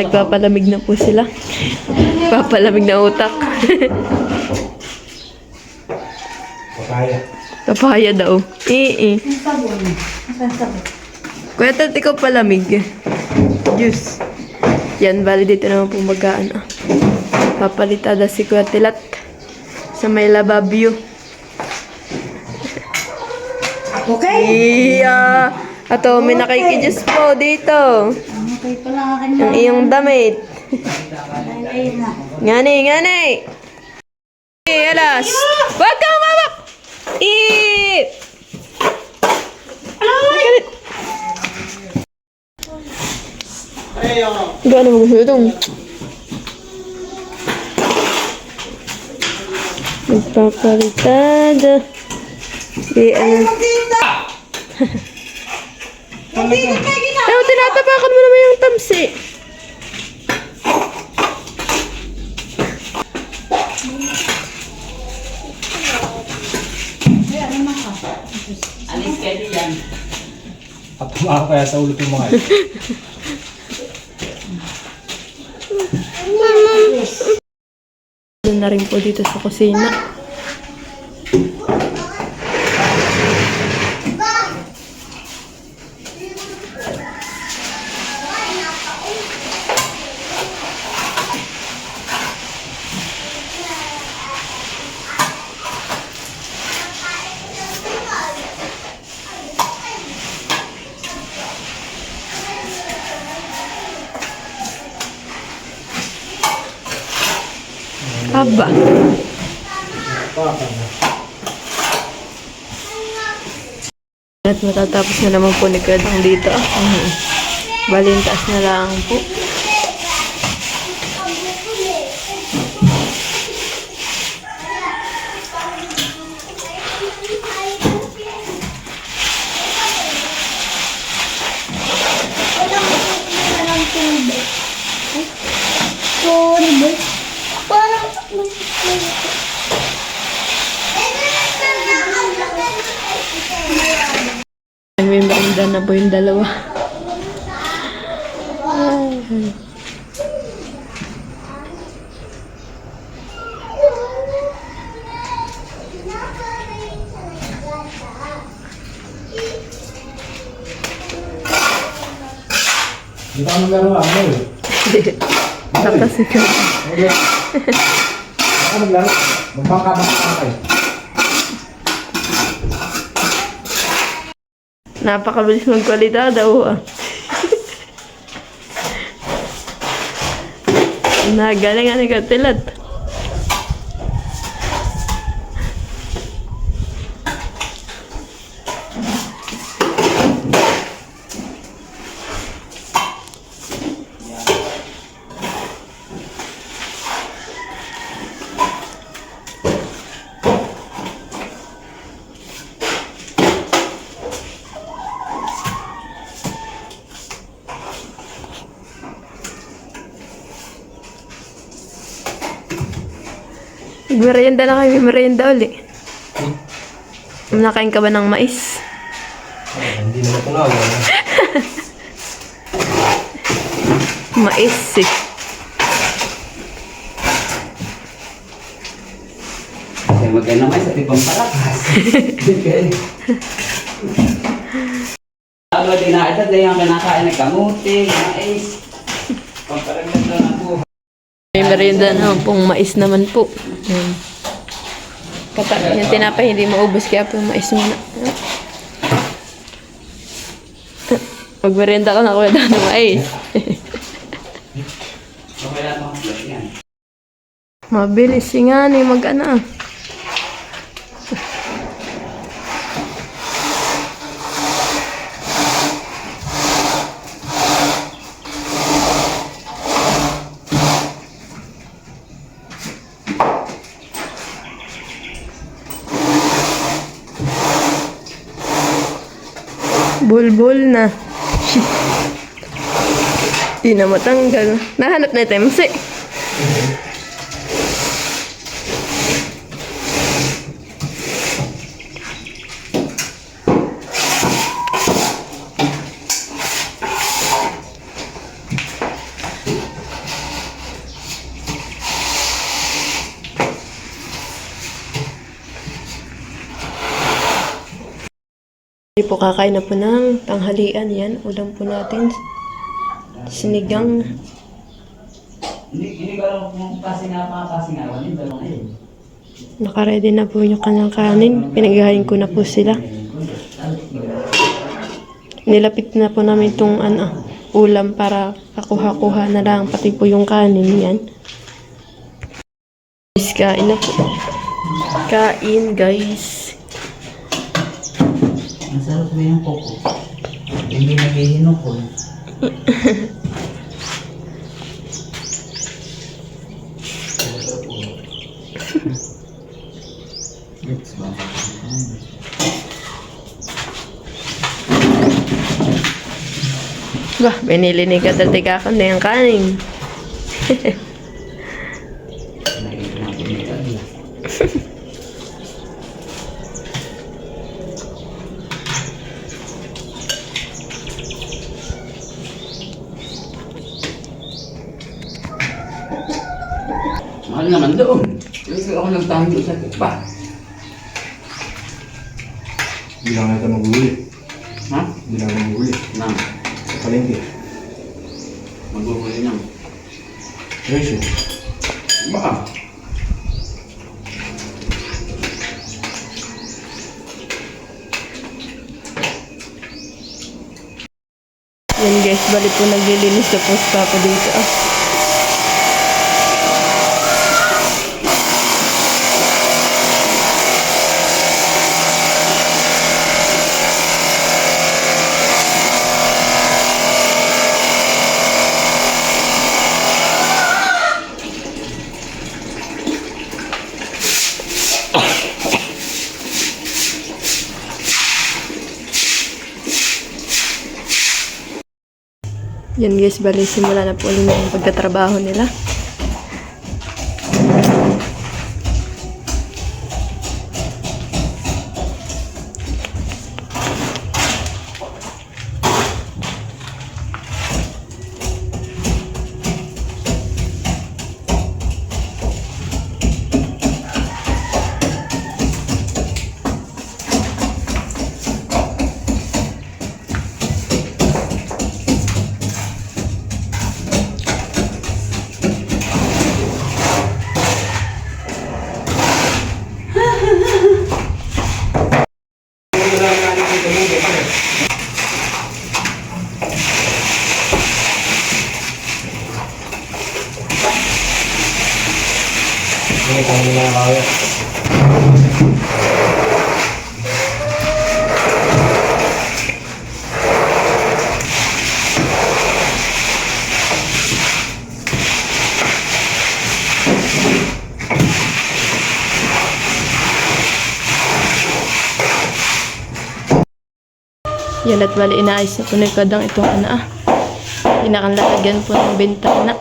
nagpapalamig na po sila. Papalamig na utak. Papaya. Papaya daw. Kuya Tat, ikaw palamig. Juice. Yan, bali dito naman po mag-ano. Papalitada si Kuya Tilat sa may lababyo. Okay? Iya. Ato, may nakikijus po dito. Okay pala akin Ang iyong damit. na. Ngani, ngani. Alas. Huwag kang umawak. Gano'n mo gusto itong? Magpapalitada. Ano? Ayaw, tinatapakan mo naman yung tamsi. Alis kayo yan. At tumakas kaya sa ulo yung mga ito. Doon na rin po dito sa kusina. Aba. At matatapos na naman po ni Kadang dito. Balin taas na lang po. May merinda na po yung dalawa. Hindi ka naglaro ako eh. Tapos ikaw. Okay. Baka naglaro. Magbangka kayo. Napakabilis magkwalita daw. Nagaling nga ni Katilat. Merienda na kayo, merienda uli. Nakain ka ba ng mais? Hindi na natunaw. Mais eh. Kasi maganda naman sa tipang palakas. Ako din na ito yung kinakain ng kamuti, mais. Pagkaragdag na ng buhay. May merienda na pong mais naman po. Yan. Yung tinapay hindi maubos kaya po yung mais muna. Mag-merienda ka na kuya ng mais. Okay lang mga plus yan. Mabilis nga ni mag-ana. Bulbul na. Di na matanggal. Nahanap na tayo. Masi. po, kakain na po ng tanghalian. Yan, ulam po natin. Sinigang. Hindi ko alam kung pasingawan yung dalawa ngayon. Nakaready na po yung kanyang kanin. Pinagahain ko na po sila. Nilapit na po namin itong ulam para kakuha-kuha na lang. Pati po yung kanin. Yan. Guys, kain na po. Kain, guys. Masarap ba yung koko? Hindi naghihinukol. Wah, binili ni Katatikakon na yung kanin. Mahal naman doon. Kasi ako nagtahan doon sa tipa. Hindi lang natin maghuli. Ha? Hindi lang maghuli. Nang. Sa palengke. Maghuhuli nang. Presyo. Ba? Yan guys, balik po naglilinis na po sa papa dito. Yan guys, bali simula na po ulit yung pagtatrabaho nila. Hindi kami na kaya. Yan at bali inaayos na po na kadang itong Pinakanlalagyan po ng bintana.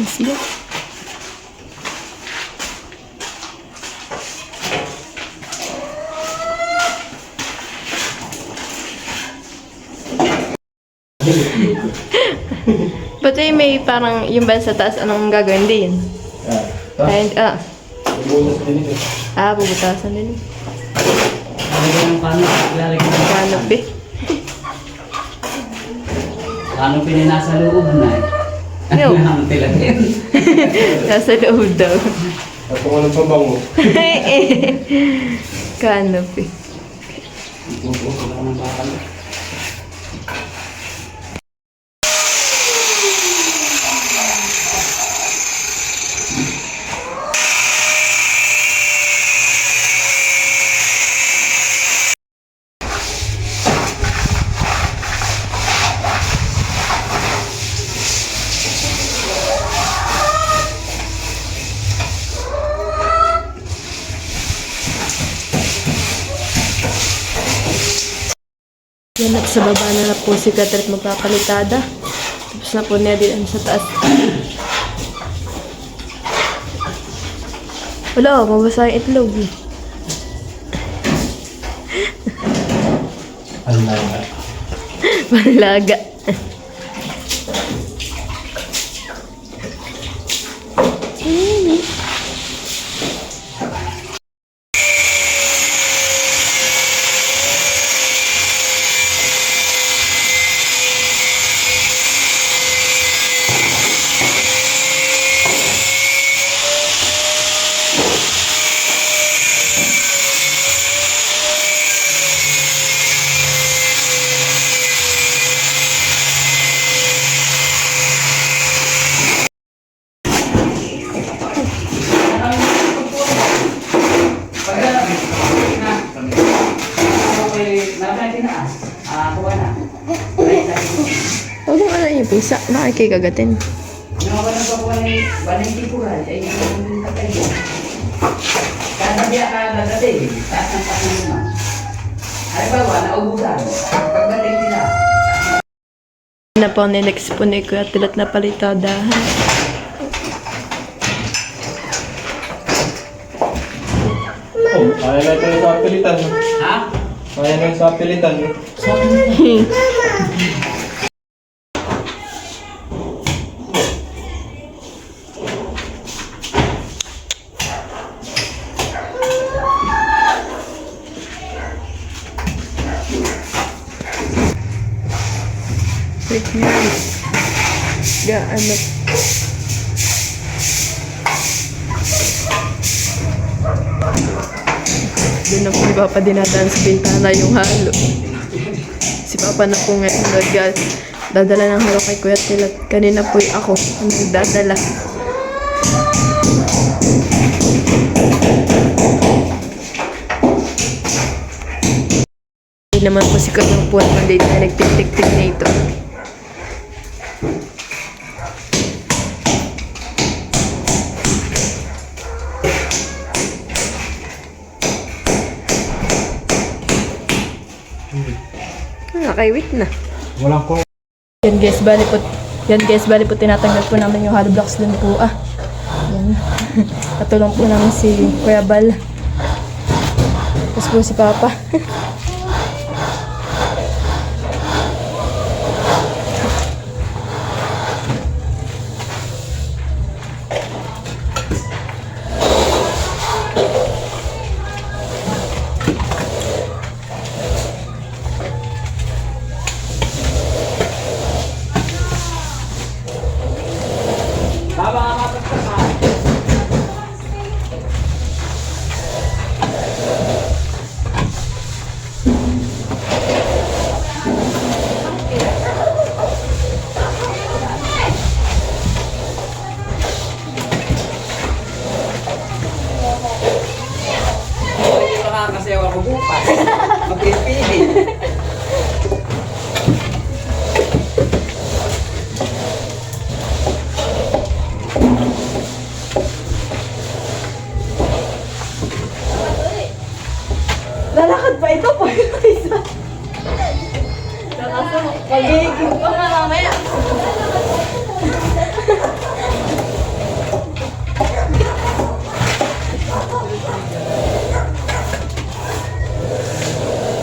Sila. Pati may parang yung ba sa taas anong gagawin din? Bubutas din ito. Bubutasan din. Ano yung lalagyan ng Canopy. canopy na nasa loob na eh. No. Ang tilagyan. Nasa loob daw. At kung anong pabango. Canopy. Wala nang bakal. Yan at sa baba na po si Katrit magpapalitada. Tapos na po niya din sa taas. Wala, mabasa yung itlog eh. Alaga. Panlaga. Kuha na. Huwag mo ano yung pisa. Nakikigagatin. Ano ba nagpakuha ni Valenti Pural? Ay, yung patay mo. Kada biya ka gagatin. Taas ng patay mo. Ay ba, naubusan. Pagdating nila. Na po next po ni Kuya Tilat na palitadahan. Oh, kaya na ito sa pilitan. Ha? Kaya na sa pilitan. Quick nice. Gaano. Doon na po ni Papa dinadaan sa bintana yung halo. Si Papa na po ngayon dadala ng halo kay Kuya Tilat. Kanina po ako ang nagdadala. Hindi naman po si Kuya po ang late na nagtik-tik-tik na ito. Nakaiwit na. Walang kung... Yan guys, bali po tinatanggal po namin yung hollow blocks dun po Yan. Katulong po namin si Kuya Bal. Tapos po si Papa. Nakakasayaw ako bukas. Magpipili. Lalakad pa ito po yung isa. Magiging pa nga mamaya.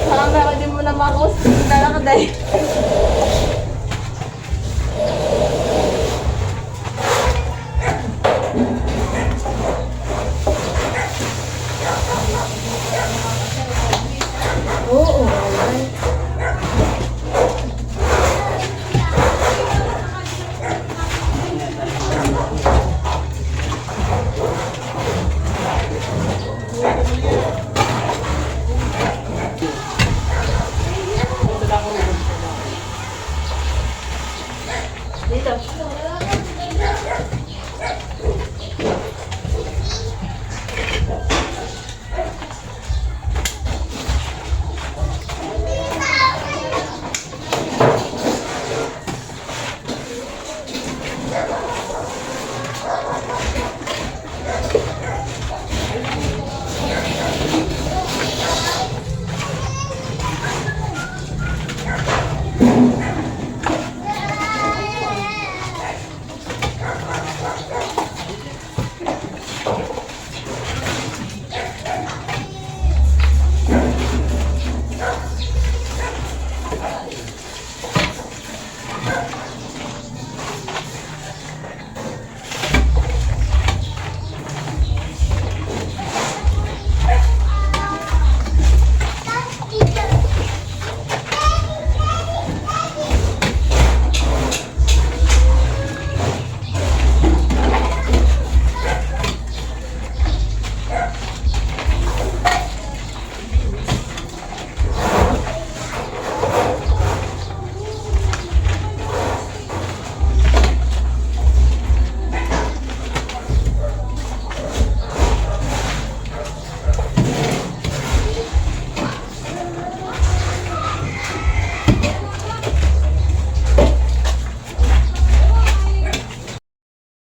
Parang meron din mo na makos. Lalakad ay. Oo.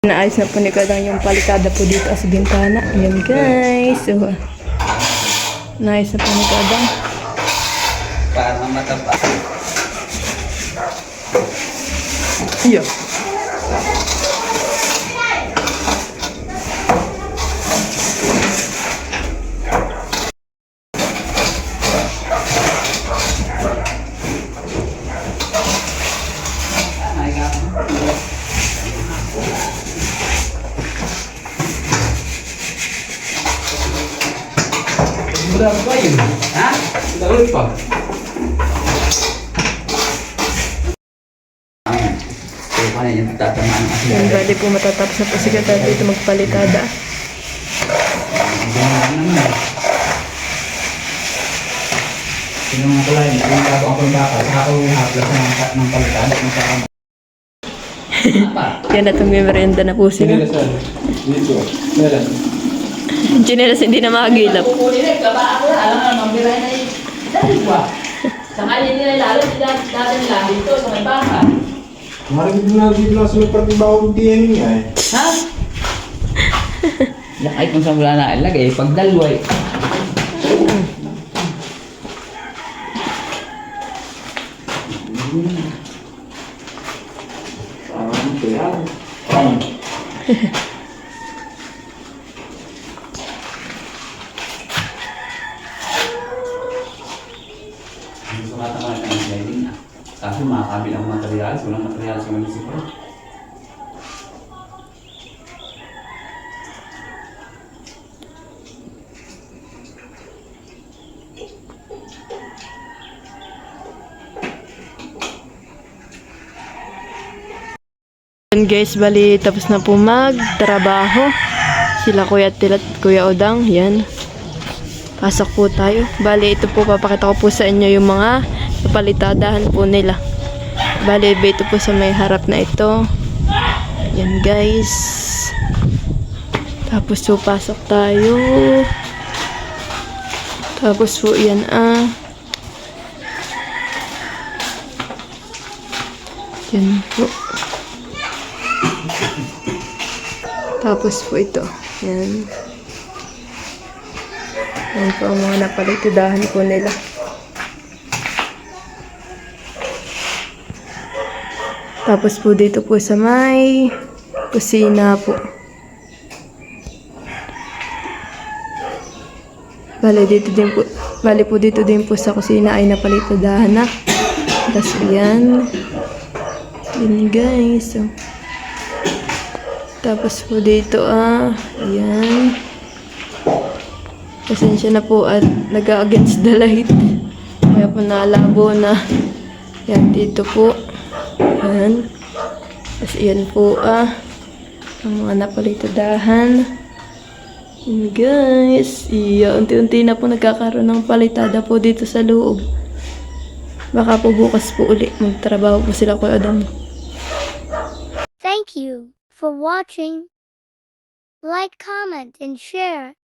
Naayos na po ni Kadang yung palikada po dito sa bintana. Ayan guys. So, naayos na po ni Kadang. Para mataba. Iyo. Ay, Berapa ba yun? ha? Tagal pa. Kaya pa yung tatamaan ang asin. Yan, bali po matatapos na po si Kadang dito magpalitada. Ganyan naman. Sino mga kulay? Kung ako ang bakal, ako haplas ng palitan. Apa? Yan na itong merienda na po sila. Saan? Dito. Meron. Chinelas hindi na makagilap. Kukunin na, kabaan ko na. Alam nga, mambiray na yung dahil ba? Sa kanya nila lalo, dati nila dito sa may baka. Marinig na dito lang sa lupa ng bawang diyan niya eh. Ha? Yan ay kung saan wala na ilagay, pag dalway. Parang ito yan. Gusto nga tama ng sliding na. Kaso makakabil ang materialis, walang materialis yung munisipyo. Yan guys, bali tapos na po magtrabaho. Sila Kuya Tilat, Kuya Odang, yan. Pasok po tayo. Bali ito po, papakita ko po sa inyo yung mga napalitadahan po nila. Bali ito po sa may harap na ito. Yan guys. Tapos po pasok tayo. Tapos po yan yan po. Tapos po ito. Yan. Yan po ang mga napalitadahan po nila. Tapos po dito po sa may kusina po. Bali po dito din po sa kusina ay napalitadahan na. Tapos yan. Yan guys. So, tapos po dito ayan. Pasensya na po at nag-against the light. Kaya po nalabo na. Yan dito po. Ayan. Tapos yan po ang mga napalitadahan. Yan guys. Iya, unti-unti na po nagkakaroon ng palitada po dito sa loob. Baka po bukas po uli magtrabaho po sila Kuya Adam. Thank you for watching. Like, comment, and share.